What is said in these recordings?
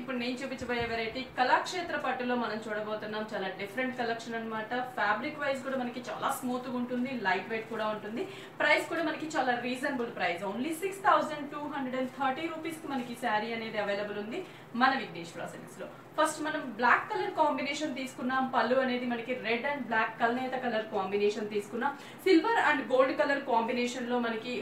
ఇప్పుడు నేను చూపించబోయే వెరైటీ కళాక్షేత్ర పట్టులో మనం చూడబోతున్నాం. చాలా డిఫరెంట్ కలెక్షన్ అన్నమాట. ఫ్యాబ్రిక్ వైజ్ కూడా మనకి చాలా స్మూత్ గా ఉంటుంది, లైట్ వెయిట్ కూడా ఉంటుంది. ప్రైస్ కూడా మనకి చాలా రీజనబుల్ ప్రైస్, ఓన్లీ 6230 రూపీస్ కి మనకి శారీ అనేది అవైలబుల్ ఉంది మన విఘ్నేశ్వర సిల్క్స్ లో. ఫస్ట్ మనం బ్లాక్ కలర్ కాంబినేషన్ తీసుకున్నాం. పళ్ళు అనేది మనకి రెడ్ అండ్ బ్లాక్ కల్నేత కలర్ కాంబినేషన్ తీసుకున్నాం. Silver and gold colour combination లో మనకి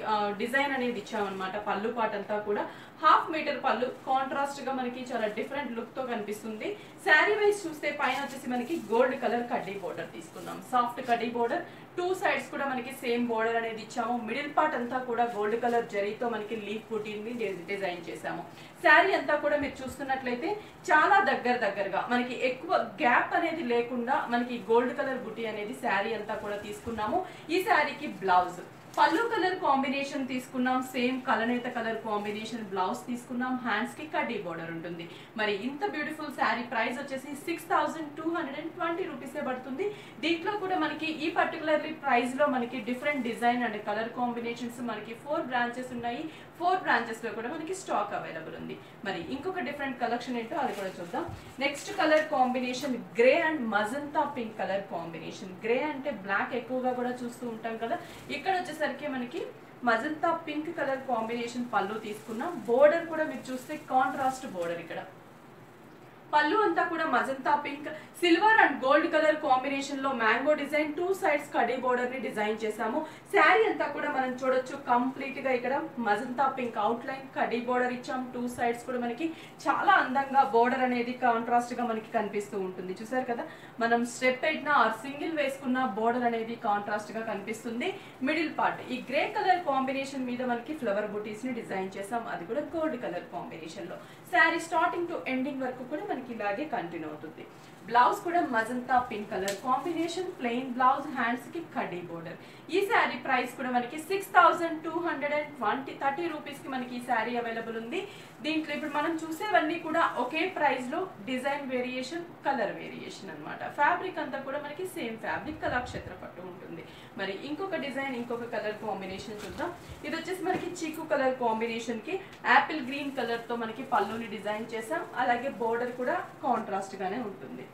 డిజైన్ అనేది ఇచ్చామన్నమాట. పళ్ళు పార్ట్ అంతా కూడా హాఫ్ మీటర్ పళ్ళు, కాంట్రాస్ట్ గా మనకి చాలా డిఫరెంట్ లుక్ తో కనిపిస్తుంది. శారీ వైజ్ చూస్తే పైన వచ్చేసి మనకి గోల్డ్ కలర్ కడ్డీ బోర్డర్ తీసుకున్నాం. సాఫ్ట్ కడ్డీ బోర్డర్, టూ సైడ్స్ కూడా మనకి సేమ్ బోర్డర్ అనేది ఇచ్చాము. మిడిల్ పార్ట్ అంతా కూడా గోల్డ్ కలర్ జరీతో మనకి లీఫ్ బుటీని డిజైన్ చేసాము. శారీ అంతా కూడా మీరు చూస్తున్నట్లయితే చాలా దగ్గరగా మనకి ఎక్కువ గ్యాప్ అనేది లేకుండా మనకి గోల్డ్ కలర్ బుటీ అనేది శారీ అంతా కూడా తీసుకున్నాము. ఈ శారీకి బ్లౌజ్ పళ్ళు కలర్ కాంబినేషన్ తీసుకున్నాం. సేమ్ కలనేత కలర్ కాంబినేషన్ బ్లౌజ్ తీసుకున్నాం. హ్యాండ్స్ కి కడ్డీ బోర్డర్ ఉంటుంది. మరి ఇంత బ్యూటిఫుల్ శారీ ప్రైస్ వచ్చేసి 6220 రూపీసే పడుతుంది. దీంట్లో కూడా మనకి ఈ పర్టికులర్లీ ప్రైస్ లో మనకి different design and colour combinations మనకి 4 బ్రాంచెస్ ఉన్నాయి. 4 బ్రాంచెస్ లో కూడా మనకి స్టాక్ అవైలబుల్ ఉంది. మరి ఇంకొక డిఫరెంట్ కలెక్షన్ ఏంటో అది కూడా చూద్దాం. Next colour combination grey and magenta pink colour combination. Grey అంటే బ్లాక్ ఎక్కువగా కూడా చూస్తూ ఉంటాం కదా, ఇక్కడ వచ్చేసరికి మనకి మజంతా పింక్ కలర్ కాంబినేషన్ పళ్ళు తీసుకున్నాం. బోర్డర్ కూడా మీరు చూస్తే కాంట్రాస్ట్ బోర్డర్. ఇక్కడ పళ్ళు అంతా కూడా magenta pink, silver and gold colour combination లో మ్యాంగో డిజైన్, టూ సైడ్స్ కడ్డీ బోర్డర్ ని డిజైన్ చేసాము. శారీ అంతా కూడా మనం చూడొచ్చు కంప్లీట్ గా ఇక్కడ మజంతా పింక్ అవుట్ లైన్ కడ్డీ బోర్డర్ ఇచ్చాం. టూ సైడ్స్ కూడా మనకి చాలా అందంగా బోర్డర్ అనేది కాంట్రాస్ట్ గా మనకి కనిపిస్తూ ఉంటుంది. చూసారు కదా, మనం స్టెప్ పెట్టినా ఆర్ సింగిల్ వేసుకున్న బోర్డర్ అనేది కాంట్రాస్ట్ గా కనిపిస్తుంది. మిడిల్ పార్ట్ ఈ గ్రే కలర్ కాంబినేషన్ మీద మనకి ఫ్లవర్ బుటీస్ ని డిజైన్ చేసాం, అది కూడా గోల్డ్ కలర్ కాంబినేషన్ లో. శారీ స్టార్టింగ్ టు ఎండింగ్ వరకు కూడా మనకి ఇలాగే కంటిన్యూ అవుతుంది. బ్లౌజ్ కూడా magenta pink colour combination, plain blouse, hands కి కడ్డీ బోర్డర్. ఈ శారీ ప్రైస్ కూడా మనకి 6230 రూపీస్ కి మనకి ఈ శారీ అవైలబుల్ ఉంది. దీంట్లో ఇప్పుడు మనం చూసేవన్నీ కూడా ఒకే ప్రైస్ లో డిజైన్ వేరియేషన్, కలర్ వేరియేషన్ అన్నమాట. ఫ్యాబ్రిక్ అంతా కూడా మనకి సేమ్ ఫ్యాబ్రిక్, కళాక్షేత్ర పట్టు ఉంటుంది. మరి ఇంకొక డిజైన్, ఇంకొక కలర్ కాంబినేషన్ చూద్దాం. ఇది వచ్చేసి మనకి చీకు కలర్ కాంబినేషన్ కి యాపిల్ గ్రీన్ కలర్ తో మనకి పళ్ళుని డిజైన్ చేసాం. అలాగే బోర్డర్ కూడా కాంట్రాస్ట్ గానే ఉంటుంది.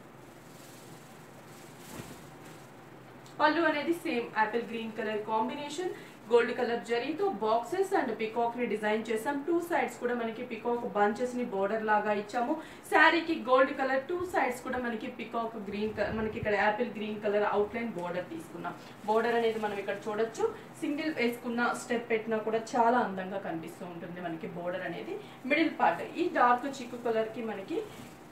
పళ్ళు అనేది same Apple green colour combination, gold colour జరీతో బాక్సెస్ అండ్ పికాక్ ని డిజైన్ చేసాం. టూ సైడ్స్ కూడా మనకి పికాక్ బంచెస్ ని బోర్డర్ లాగా ఇచ్చాము. శారీకి గోల్డ్ కలర్, టూ సైడ్స్ కూడా మనకి పికాక్ గ్రీన్ కలర్, మనకి ఇక్కడ Apple green colour out line border తీసుకున్నాం. బోర్డర్ అనేది మనం ఇక్కడ చూడొచ్చు. సింగిల్ వేసుకున్న స్టెప్ పెట్టినా కూడా చాలా అందంగా కనిపిస్తూ ఉంటుంది మనకి బోర్డర్ అనేది. మిడిల్ పార్ట్ ఈ డార్క్ చిక్కు కలర్ కి మనకి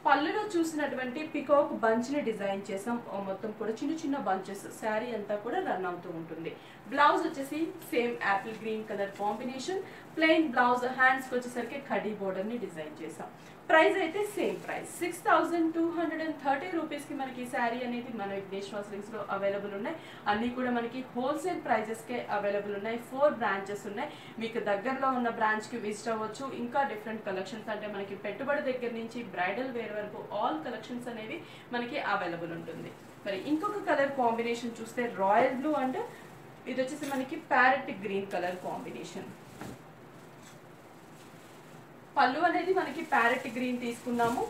పళ్ళులో చూసినటువంటి పికాక్ బంచ్ ని డిజైన్ చేసాం. మొత్తం కూడా చిన్న చిన్న బంచెస్ శారీ అంతా కూడా రన్ అవుతూ ఉంటుంది. బ్లౌజ్ వచ్చేసి same Apple green colour combination, plain blouse, hands కి వచ్చేసరికి కడ్డీ బోర్డర్ ని డిజైన్ చేసాం. ప్రైస్ అయితే సేమ్ ప్రైస్ 6230 రూపీస్ కి మనకి శారీ అనేది మన విఘ్నేశ్వర సిల్క్స్ లో అవైలబుల్ ఉన్నాయి. అన్ని కూడా మనకి హోల్సేల్ ప్రైజెస్ కే అవైలబుల్ ఉన్నాయి. 4 బ్రాంచెస్ ఉన్నాయి. మీకు దగ్గరలో ఉన్న బ్రాంచ్ కి విజిట్ అవ్వచ్చు. ఇంకా డిఫరెంట్ కలెక్షన్స్ అంటే మనకి పెట్టుబడి దగ్గర నుంచి బ్రైడల్ వేర్ వరకు ఆల్ కలెక్షన్స్ అనేవి మనకి అవైలబుల్ ఉంటుంది. మరి ఇంకొక కలర్ కాంబినేషన్ చూస్తే రాయల్ బ్లూ అండ్ ఇది వచ్చేసి మనకి ప్యారెట్ గ్రీన్ కలర్ కాంబినేషన్. పళ్ళు అనేది మనకి ప్యారెట్ గ్రీన్ తీసుకున్నాము.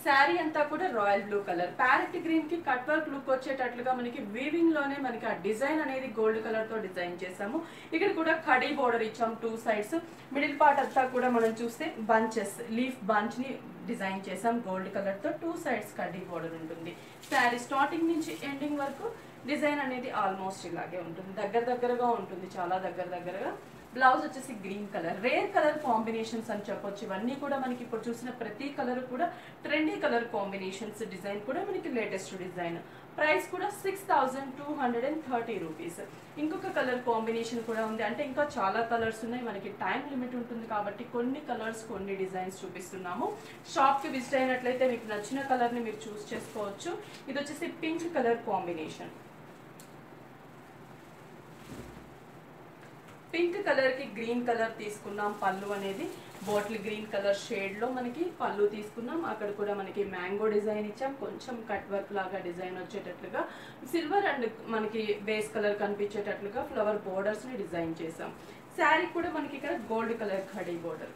శారీ అంతా కూడా royal blue colour. Parrot green కి కట్ వర్క్ లుక్ వచ్చేటట్లుగా మనకి వీవింగ్ లోనే మనకి ఆ డిజైన్ అనేది గోల్డ్ కలర్ తో డిజైన్ చేసాము. ఇక్కడ కూడా కడీ బోర్డర్ ఇచ్చాం టూ సైడ్స్. మిడిల్ పార్ట్ అంతా కూడా మనం చూస్తే బంచెస్, లీఫ్ బంచ్ ని డిజైన్ చేసాం గోల్డ్ కలర్ తో. టూ సైడ్స్ కడ్డీ బోర్డర్ ఉంటుంది. శారీ స్టార్టింగ్ నుంచి ఎండింగ్ వరకు డిజైన్ అనేది ఆల్మోస్ట్ ఇలాగే ఉంటుంది. దగ్గరగా ఉంటుంది, చాలా దగ్గరగా. బ్లౌజ్ వచ్చేసి green colour. Rare colour combinations అని చెప్పొచ్చు. ఇవన్నీ కూడా మనకి ఇప్పుడు చూసిన ప్రతి కలర్ కూడా ట్రెండీ కలర్ కాంబినేషన్స్. డిజైన్ కూడా మనకి లేటెస్ట్ డిజైన్. ప్రైస్ కూడా 6230 రూపీస్. ఇంకొక కలర్ కాంబినేషన్ కూడా ఉంది. అంటే ఇంకా చాలా కలర్స్ ఉన్నాయి. మనకి టైం లిమిట్ ఉంటుంది కాబట్టి కొన్ని కలర్స్, కొన్ని డిజైన్స్ చూపిస్తున్నాము. షాప్ కి విజిట్ అయినట్లయితే మీకు నచ్చిన కలర్ ని మీరు చూస్ చేసుకోవచ్చు. ఇది వచ్చేసి pink colour combination. Pink colour కి గ్రీన్ కలర్ తీసుకున్నాం. పళ్ళు అనేది బాటిల్ గ్రీన్ కలర్ షేడ్ లో మనకి పళ్ళు తీసుకున్నాం. అక్కడ కూడా మనకి మ్యాంగో డిజైన్ ఇచ్చాం. కొంచెం కట్ వర్క్ లాగా డిజైన్ వచ్చేటట్లుగా సిల్వర్ అండ్ మనకి బేస్ కలర్ కనిపించేటట్లుగా ఫ్లవర్ బోర్డర్స్ ని డిజైన్ చేసాం. శారీ కూడా మనకి ఇక్కడ gold colour khadi border.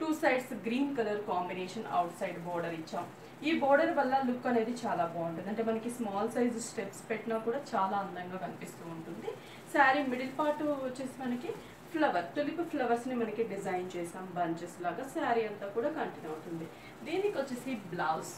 Two sides green colour combination out side border ఇచ్చాం. ఈ బోర్డర్ వల్ల లుక్ అనేది చాలా బాగుంటుంది. అంటే మనకి స్మాల్ సైజ్ స్టెప్స్ పెట్టినా కూడా చాలా అందంగా కనిపిస్తూ ఉంటుంది. శారీ మిడిల్ పార్ట్ వచ్చేసి మనకి తులిప్ ఫ్లవర్స్ ని మనకి డిజైన్ చేసాం బంచెస్ లాగా. శారీ అంతా కూడా కంటిన్యూ అవుతుంది. దీనికి వచ్చేసి blouse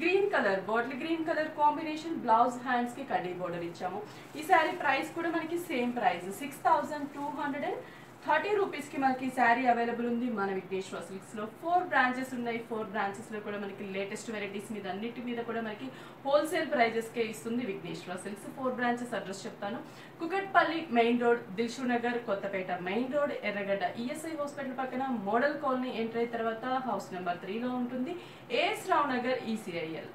green colour, bottle green colour combination, blouse hands కి కడ్డీ బోర్డర్ ఇచ్చాము. ఈ శారీ ప్రైస్ కూడా మనకి సేమ్ ప్రైస్ 6230 రూపీస్ కి మనకి శారీ అవైలబుల్ ఉంది మన విఘ్నేశ్వర సిల్క్స్ లో. 4 బ్రాంచెస్ ఉన్నాయి. 4 బ్రాంచెస్ లో కూడా మనకి లేటెస్ట్ వెరైటీస్ మీద అన్నిటి మీద కూడా మనకి హోల్సేల్ ప్రైజెస్ కే ఇస్తుంది విఘ్నేశ్వర సిల్క్స్. 4 బ్రాంచెస్ అడ్రస్ చెప్తాను. Kukatpally main road, Dilsukh Nagar, Kothapet main road, Erragadda ESI hospital పక్కన మోడల్ కాలనీ ఎంటర్ అయిన తర్వాత హౌస్ నెంబర్ 3 లో ఉంటుంది. AS Rao Nagar ECIL.